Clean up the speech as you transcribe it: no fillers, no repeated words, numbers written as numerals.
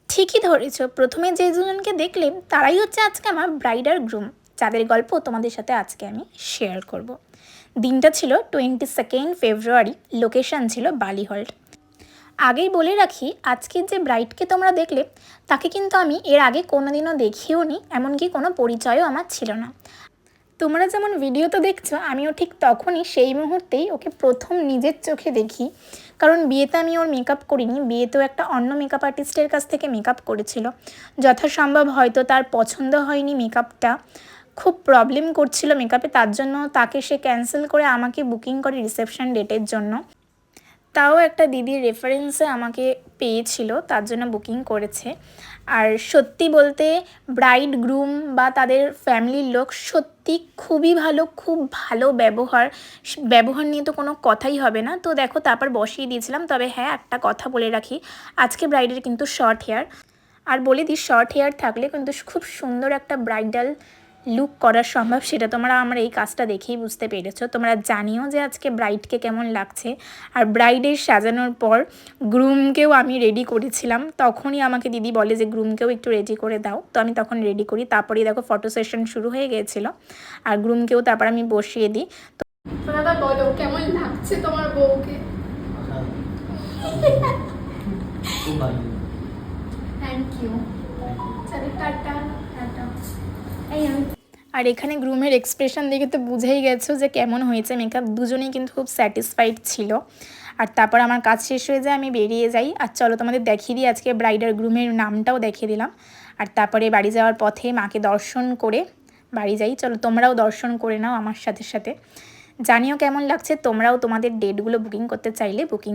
ঠিকই ধরেছ, প্রথমে যে দুজনকে দেখলে তারাই হচ্ছে আজকে আমার ব্রাইড আর গ্রুম, যাদের গল্প তোমাদের সাথে আজকে আমি শেয়ার করব। দিনটা ছিল 22 ফেব্রুয়ারি, লোকেশন ছিল বালিহল্ট। আগেই বলে রাখি, আজকের যে ব্রাইডকে তোমরা দেখলে তাকে কিন্তু আমি এর আগে কোনোদিনও দেখিও নি, এমনকি কোনো পরিচয়ও আমার ছিল না। তোমরা যেমন ভিডিওতে দেখছো, আমিও ঠিক তখনই সেই মুহূর্তেই ওকে প্রথম নিজের চোখে দেখি। কারণ বিয়েতে আমি ওর মেকআপ করিনি, বিয়েতেও একটা অন্য মেকআপ আর্টিস্টের কাছ থেকে মেকআপ করেছিল। যথাসম্ভব হয়তো তার পছন্দ হয়নি মেকআপটা, খুব প্রবলেম করছিল মেকআপে, তার জন্য তাকে সে ক্যান্সেল করে আমাকে বুকিং করে রিসেপশন ডেটের জন্য। তাও একটা দিদির রেফারেন্সে আমাকে পেয়েছিল, তার জন্য বুকিং করেছে। আর সত্যি বলতে ব্রাইড গ্রুম বা তাদের ফ্যামিলির লোক সত্যি খুবই ভালো, খুব ভালো ব্যবহার নিয়ে তো কোনো কথাই হবে না। তো দেখো, তারপর বসিয়ে দিয়েছিলাম। তবে হ্যাঁ, একটা কথা বলে রাখি, আজকে ব্রাইডের কিন্তু শর্ট হেয়ার। আর বলে দিই, শর্ট হেয়ার থাকলে কিন্তু খুব সুন্দর একটা ব্রাইডাল লুক করা সম্ভব, সেটা তোমরা আমার এই কাজটা দেখেই বুঝতে পেরেছো। তোমরা জানিও যে আজকে ব্রাইডকে কেমন লাগছে। আর ব্রাইডের সাজানোর পর গ্রুমকেও আমি রেডি করেছিলাম, তখনই আমাকে দিদি বলে যে গ্রুমকেও একটু রেডি করে দাও। তো আমি তখন রেডি করি, তারপরেই দেখো ফটো সেশন শুরু হয়ে গিয়েছিলো। আর গ্রুমকেও তারপর আমি বসিয়ে দিই। তো দাদা বলো, কেমন লাগছে তোমার বউকে? Thank you. চলো টাটা। টাটা। আর এখানে গ্রুমের এক্সপ্রেশন দেখে তো বুঝেই গেছো যে কেমন হয়েছে মেকআপ। দুজনেই কিন্তু খুব স্যাটিসফাইড ছিল। আর তারপর আমার কাজ শেষ হয়ে যায়, আমি বেরিয়ে যাই। আর চলো তোমাদের দেখিয়ে দিই, আজকে ব্রাইড আর গ্রুমের নামটাও দেখিয়ে দিলাম। আর তারপরে বাড়ি যাওয়ার পথে মাকে দর্শন করে বাড়ি যাই। চলো তোমরাও দর্শন করে নাও আমার সাথে সাথে। জানিও কেমন লাগছে, তোমরাও তোমাদের ডেটগুলো বুকিং করতে চাইলে বুকিং